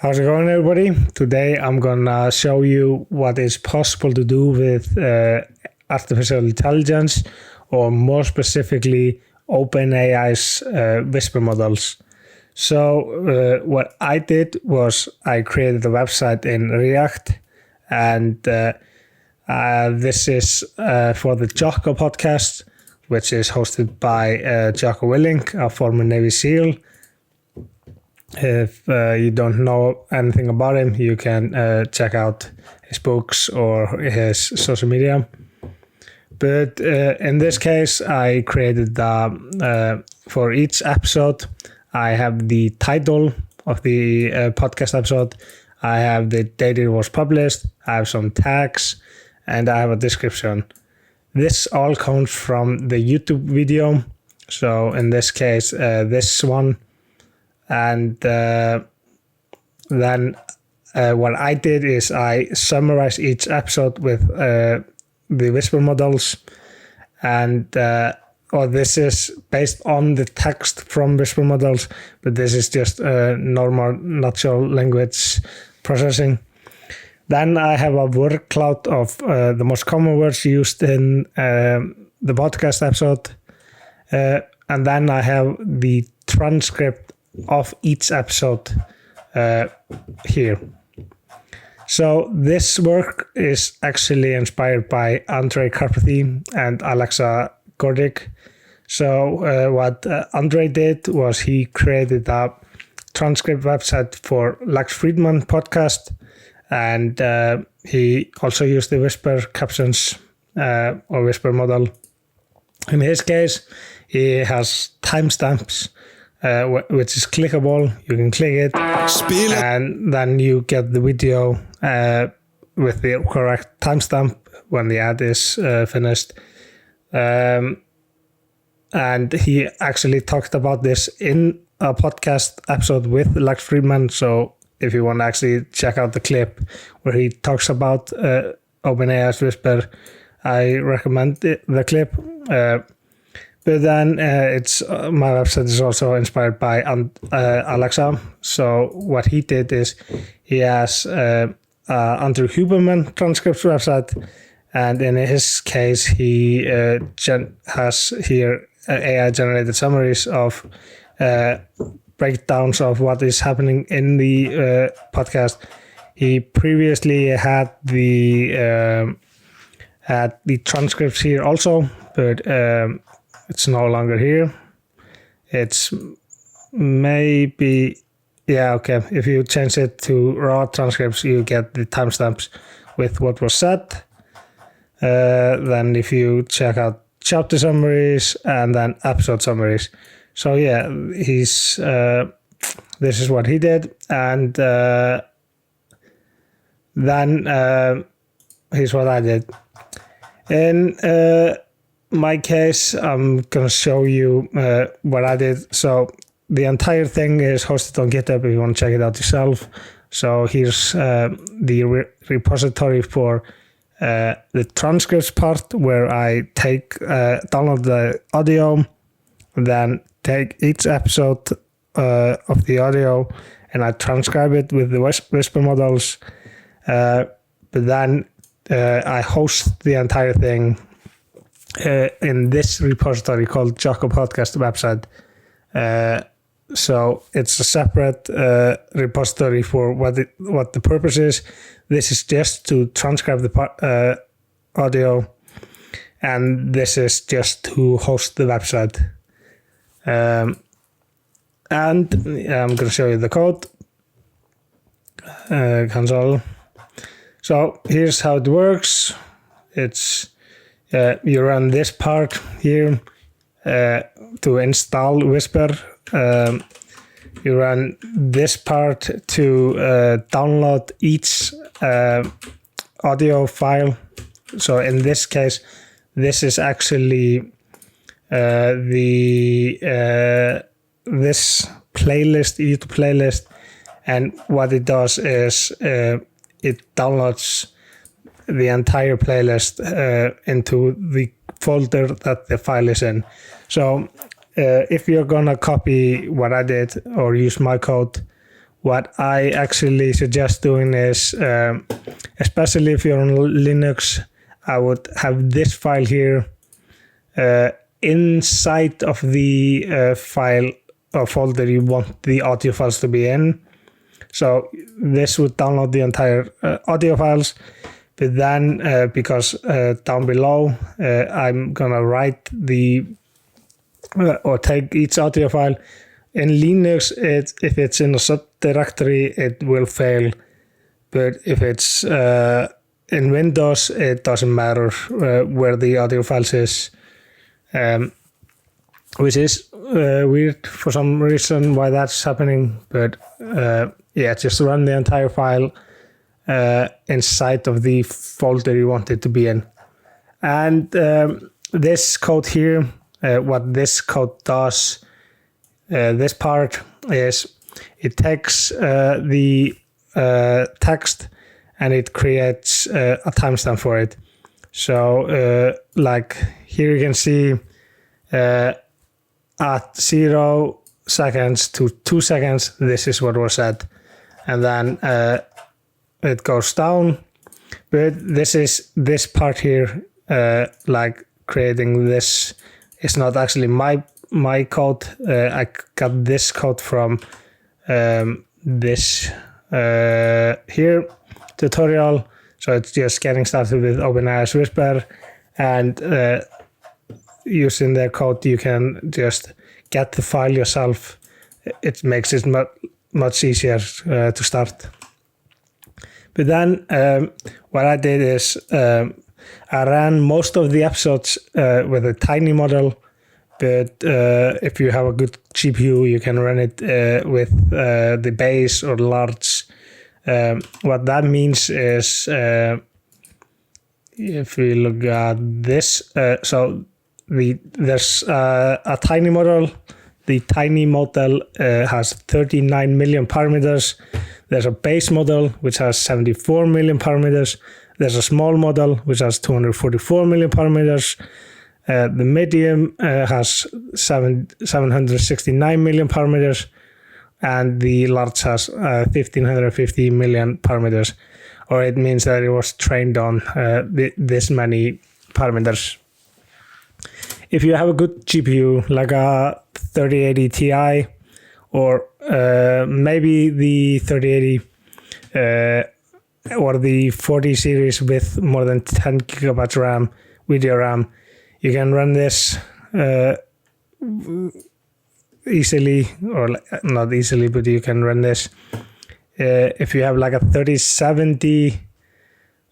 How's it going, everybody? Today I'm gonna show you what is possible to do with artificial intelligence, or more specifically OpenAI's whisper models. So what I did was I created a website in React, and this is for the Jocko podcast, which is hosted by Jocko Willink, a former Navy SEAL. If you don't know anything about him, you can check out his books or his social media. But in this case, I created for each episode, I have the title of the podcast episode, I have the date it was published, I have some tags, and I have a description. This all comes from the YouTube video. So in this case, this one. And then what I did is I summarized each episode with the whisper models, and this is based on the text from whisper models, but this is just normal natural language processing. Then I have a word cloud of the most common words used in the podcast episode, and then I have the transcript of each episode here. So this work is actually inspired by Andre Karpathy and Alexa Gordic. So what Andre did was he created a transcript website for Lex Fridman podcast, and he also used the whisper captions or whisper model. In his case, he has timestamps, which is clickable. You can click it, and then you get the video with the correct timestamp when the ad is finished. And he actually talked about this in a podcast episode with Lex Fridman. So if you want to actually check out the clip where he talks about OpenAI's Whisper, I recommend the clip. But then my website is also inspired by Alexa. So what he did is he has Andrew Huberman transcripts website, and in his case he has here AI generated summaries of breakdowns of what is happening in the podcast. He previously had the transcripts here also, but it's no longer here. It's maybe, okay. If you change it to raw transcripts, you get the timestamps with what was said. Then if you check out chapter summaries and then episode summaries. So yeah, this is what he did. And then here's what I did. In my case, I'm going to show you what I did. So the entire thing is hosted on GitHub if you want to check it out yourself. So here's the repository for the transcripts part, where I download the audio, then take each episode of the audio and I transcribe it with the whisper models. But then I host the entire thing in this repository called Jocko Podcast website. So it's a separate repository for what the purpose is. This is just to transcribe the audio, and this is just to host the website. And I'm going to show you the code console. So here's how it works. It's you run this part here to install Whisper. You run this part to download each audio file. So in this case, this is actually this playlist, YouTube playlist, and what it does is it downloads the entire playlist into the folder that the file is in. So if you're gonna copy what I did or use my code, what I actually suggest doing is, especially if you're on Linux, I would have this file here inside of the file or folder you want the audio files to be in. So this would download the entire audio files, but then because down below I'm gonna write or take each audio file. In Linux, if it's in a subdirectory, it will fail. But if it's in Windows, it doesn't matter where the audio files is, which is weird for some reason why that's happening. But yeah, just run the entire file inside of the folder you want it to be in. And this code here, what this code does, this part is it takes the text and it creates a timestamp for it. So like here you can see at 0 seconds to 2 seconds, this is what was said. And then it goes down. But this part here, like creating this, is not actually my code. I got this code from this here tutorial. So it's just getting started with OpenAI's Whisper, and using their code you can just get the file yourself. It makes it much easier to start. But then what I did is I ran most of the episodes with a tiny model. But if you have a good GPU, you can run it with the base or large. What that means is, if we look at this, so there's a tiny model. The tiny model has 39 million parameters. There's a base model which has 74 million parameters. There's a small model which has 244 million parameters. The medium has 769 million parameters, and the large has 1550 million parameters, or it means that it was trained on this many parameters. If you have a good GPU, like a 3080 Ti, or maybe the 3080 or the 40 series with more than 10 gigabytes RAM, video RAM, you can run this easily, or not easily, but you can run this. If you have like a 3070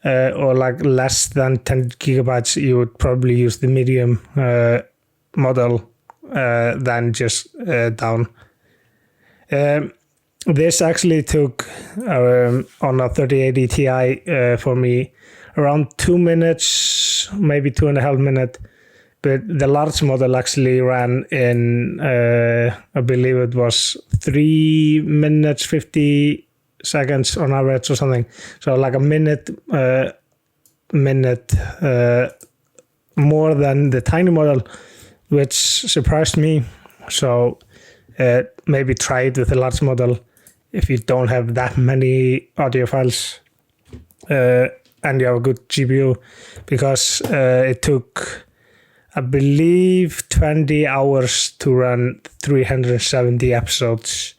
or like less than 10 gigabytes, you would probably use the medium model than just down. This actually took on a 3080 Ti for me around 2 minutes, maybe 2.5 minutes. But the large model actually ran in, I believe it was 3 minutes, 50 seconds on average or something. So like a minute more than the tiny model, which surprised me. So maybe try it with a large model if you don't have that many audio files and you have a good GPU, because it took, I believe, 20 hours to run 370 episodes,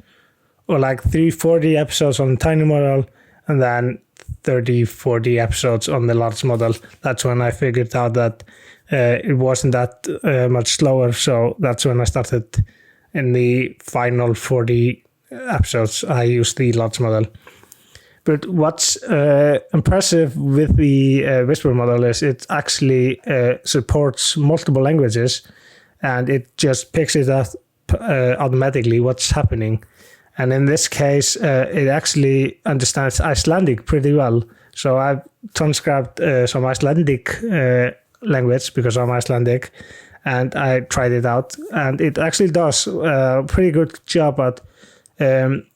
or like 340 episodes on the tiny model, and then 30-40 episodes on the large model. That's when I figured out that it wasn't that much slower. So that's when I started. In the final 40 episodes, I used the large model. But what's impressive with the Whisper model is it actually supports multiple languages, and it just picks it up automatically what's happening. And in this case, it actually understands Icelandic pretty well. So I've transcribed some Icelandic language because I'm Icelandic, and I tried it out, and it actually does a pretty good job at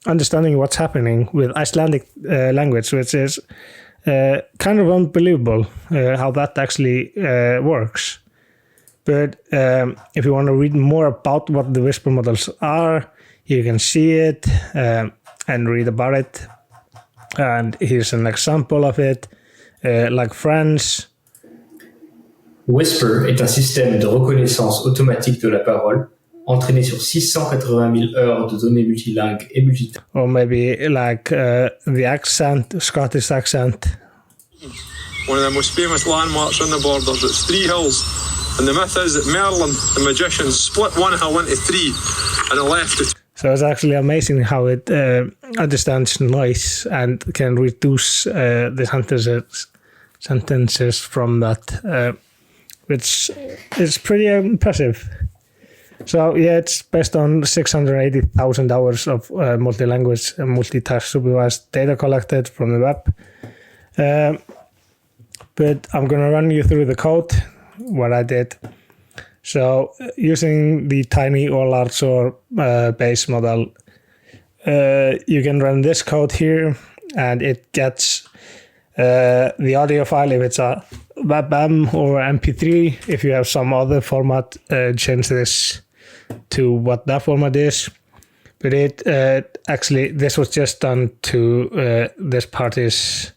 understanding what's happening with Icelandic language, which is kind of unbelievable how that actually works. But if you want to read more about what the Whisper models are, you can see it. and read about it. And here's an example of it, like Friends. Whisper est un système de reconnaissance automatique de la parole entraîné sur 680 000 heures de données multilingues et multitâches. Or maybe like the accent, Scottish accent. One of the most famous landmarks on the borders, it's 3 hills. And the myth is that Merlin, the magician, split one hill into 3 and left it. So it's actually amazing how it understands noise and can reduce the sentences from that, which is pretty impressive. So yeah, it's based on 680,000 hours of multi-language and multi-task supervised data collected from the web. But I'm going to run you through the code, what I did. So using the tiny or large or base model, you can run this code here and it gets the audio file if it's a WebM or MP3. If you have some other format, change this to what that format is. But it actually, this was just done to, this part is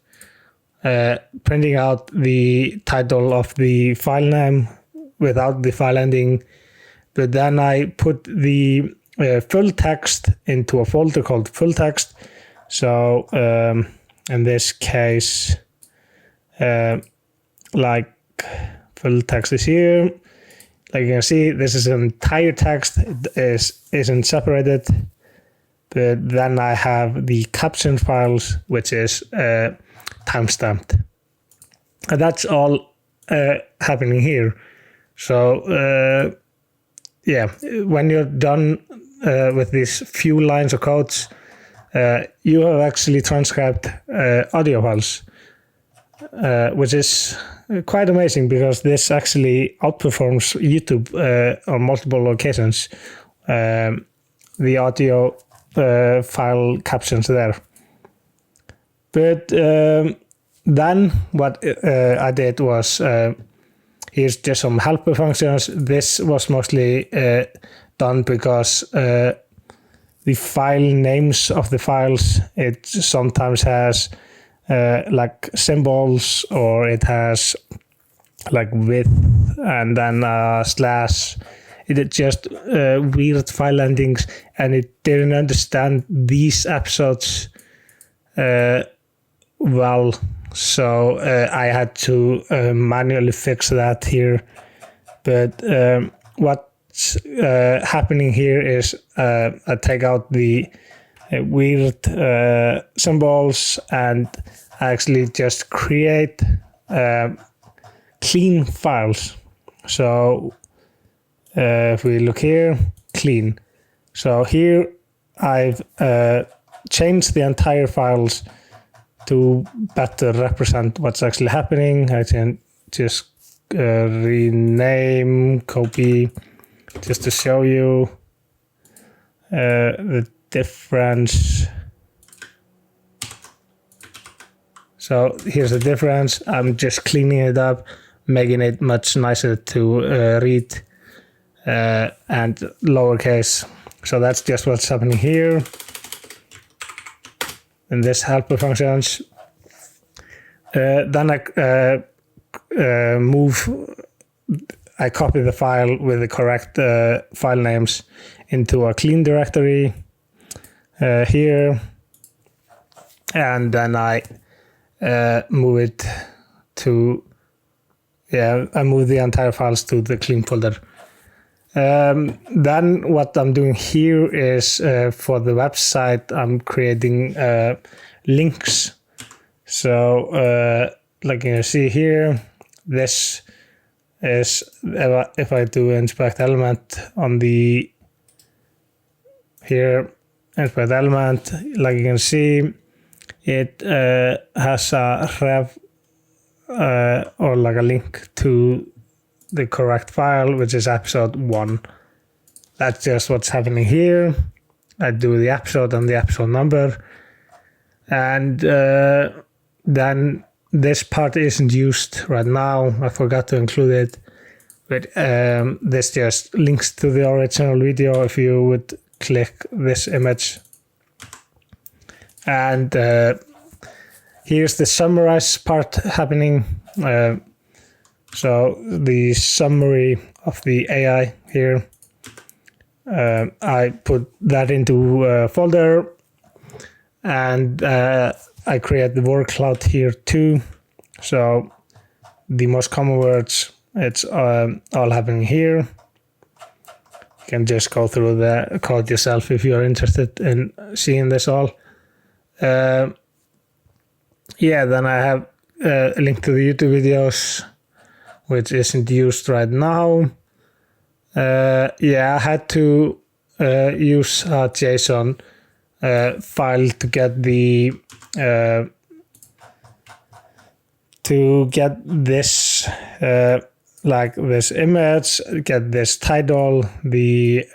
printing out the title of the file name without the file ending, but then I put the full text into a folder called full text. So in this case, like full text is here. Like you can see, this is an entire text. It isn't separated, but then I have the caption files, which is timestamped, and that's all happening here. So yeah, when you're done with these few lines of codes, you have actually transcribed audio files, which is quite amazing because this actually outperforms YouTube on multiple occasions, the audio file captions there. But then what I did was, here's just some helper functions. This was mostly done because the file names of the files, it sometimes has like symbols, or it has like with and then slash. It just weird file endings, and it didn't understand these episodes well. So I had to manually fix that here. But what's happening here is I take out the weird symbols and I actually just create clean files. So if we look here, clean. So here I've changed the entire files to better represent what's actually happening. I can just rename, copy, just to show you the difference. So here's the difference. I'm just cleaning it up, making it much nicer to read and lowercase. So that's just what's happening here. In this helper functions. Then I copy the file with the correct file names into a clean directory here, and then I move it to, I move the entire files to the clean folder. Then what I'm doing here is for the website, I'm creating links. So like you can see here, this is, if I do inspect element on the, here, inspect element, like you can see, it has a ref or like a link to the correct file, which is episode 1. That's just what's happening here. I do the episode and the episode number, and then this part isn't used right now. I forgot to include it, but this just links to the original video if you would click this image. And here's the summarize part happening. So the summary of the AI here. I put that into a folder, and I create the word cloud here too. So the most common words, it's all happening here. You can just go through the code yourself if you're interested in seeing this all. Then I have a link to the YouTube videos, which isn't used right now. I had to use a JSON file to get the this like this image, get this title, the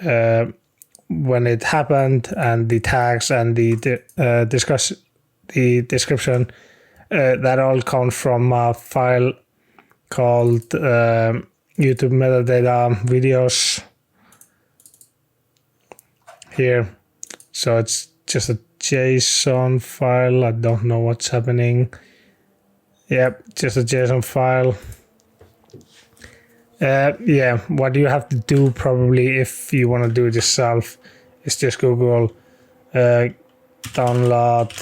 when it happened, and the tags and the description. That all comes from a file called YouTube metadata videos here. So it's just a JSON file. I don't know what's happening. Yep, just a JSON file. What you have to do probably if you want to do it yourself is just Google download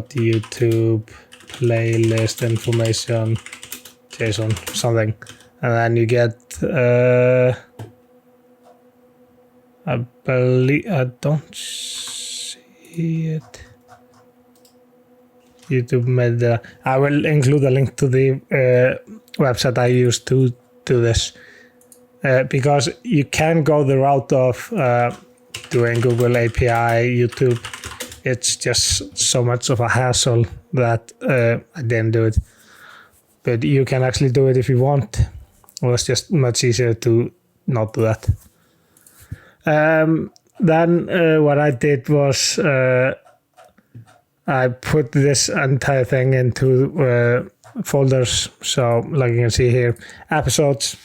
YouTube playlist information JSON something, and then you get I believe I don't see it. YouTube metadata. I will include a link to the website I used to do this, because you can go the route of doing Google API YouTube. It's just so much of a hassle that I didn't do it. But you can actually do it if you want. Well, it's just much easier to not do that. Then what I did was I put this entire thing into folders. So like you can see here, episodes.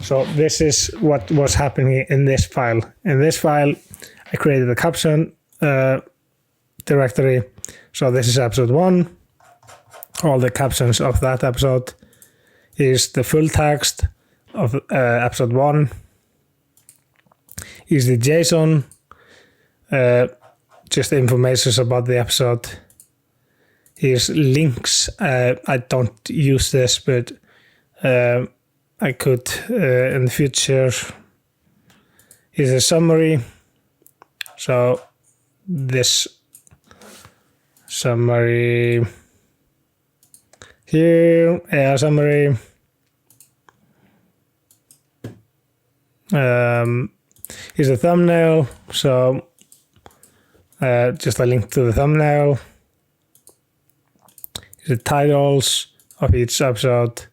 So this is what was happening in this file. In this file, I created a caption directory. So this is episode 1. All the captions of that episode is the full text of episode 1. Is the JSON, just the information about the episode. Here's links. I don't use this, but I could in the future. Here's a summary. So this summary here, summary. Here's a thumbnail. So just a link to the thumbnail. Here's the titles of each episode.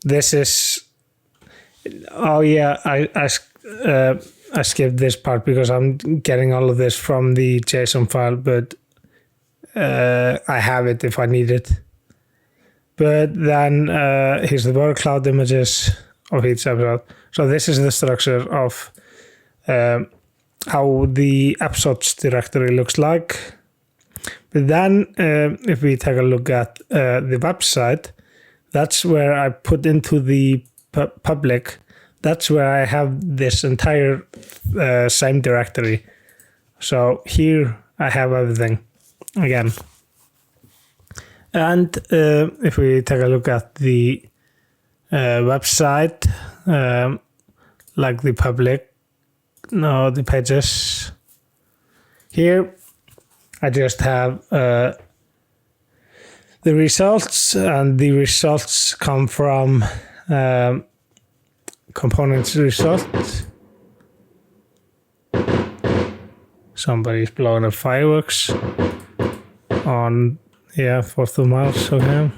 This is. Oh yeah, I skipped this part because I'm getting all of this from the JSON file, but I have it if I need it. But then here's the word cloud images of each episode. So this is the structure of how the episodes directory looks like. But then if we take a look at the website, that's where I put into the public. That's where I have this entire same directory. So here I have everything again. And if we take a look at the website, like the public, the pages, here I just have the results, and the results come from components results. Somebody's blowing up fireworks on 4th of March, okay.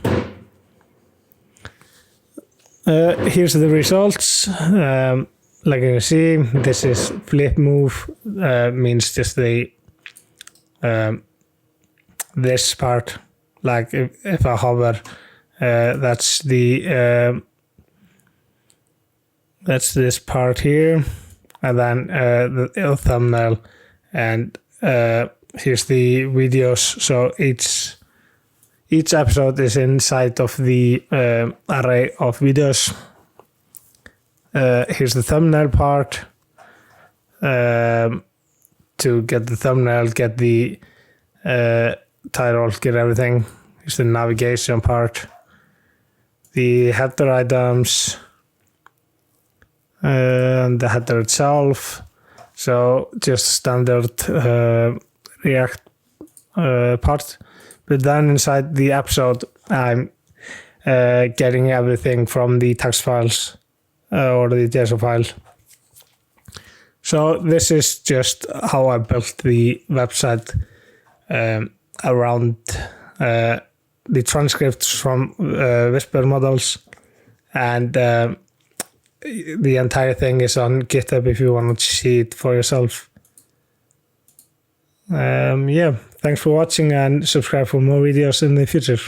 Here's the results. Like you can see, this is flip move, means just the this part. Like if I hover, that's the that's this part here, and then the thumbnail And here's the videos. So each episode is inside of the array of videos. Here's the thumbnail part. To get the thumbnail, get the title, get everything. Here's the navigation part. The header items. And the header itself. So just standard React part. But then inside the episode, I'm getting everything from the text files or the JSON file. So this is just how I built the website around the transcripts from Whisper models, and the entire thing is on GitHub if you want to see it for yourself. Yeah, thanks for watching and subscribe for more videos in the future.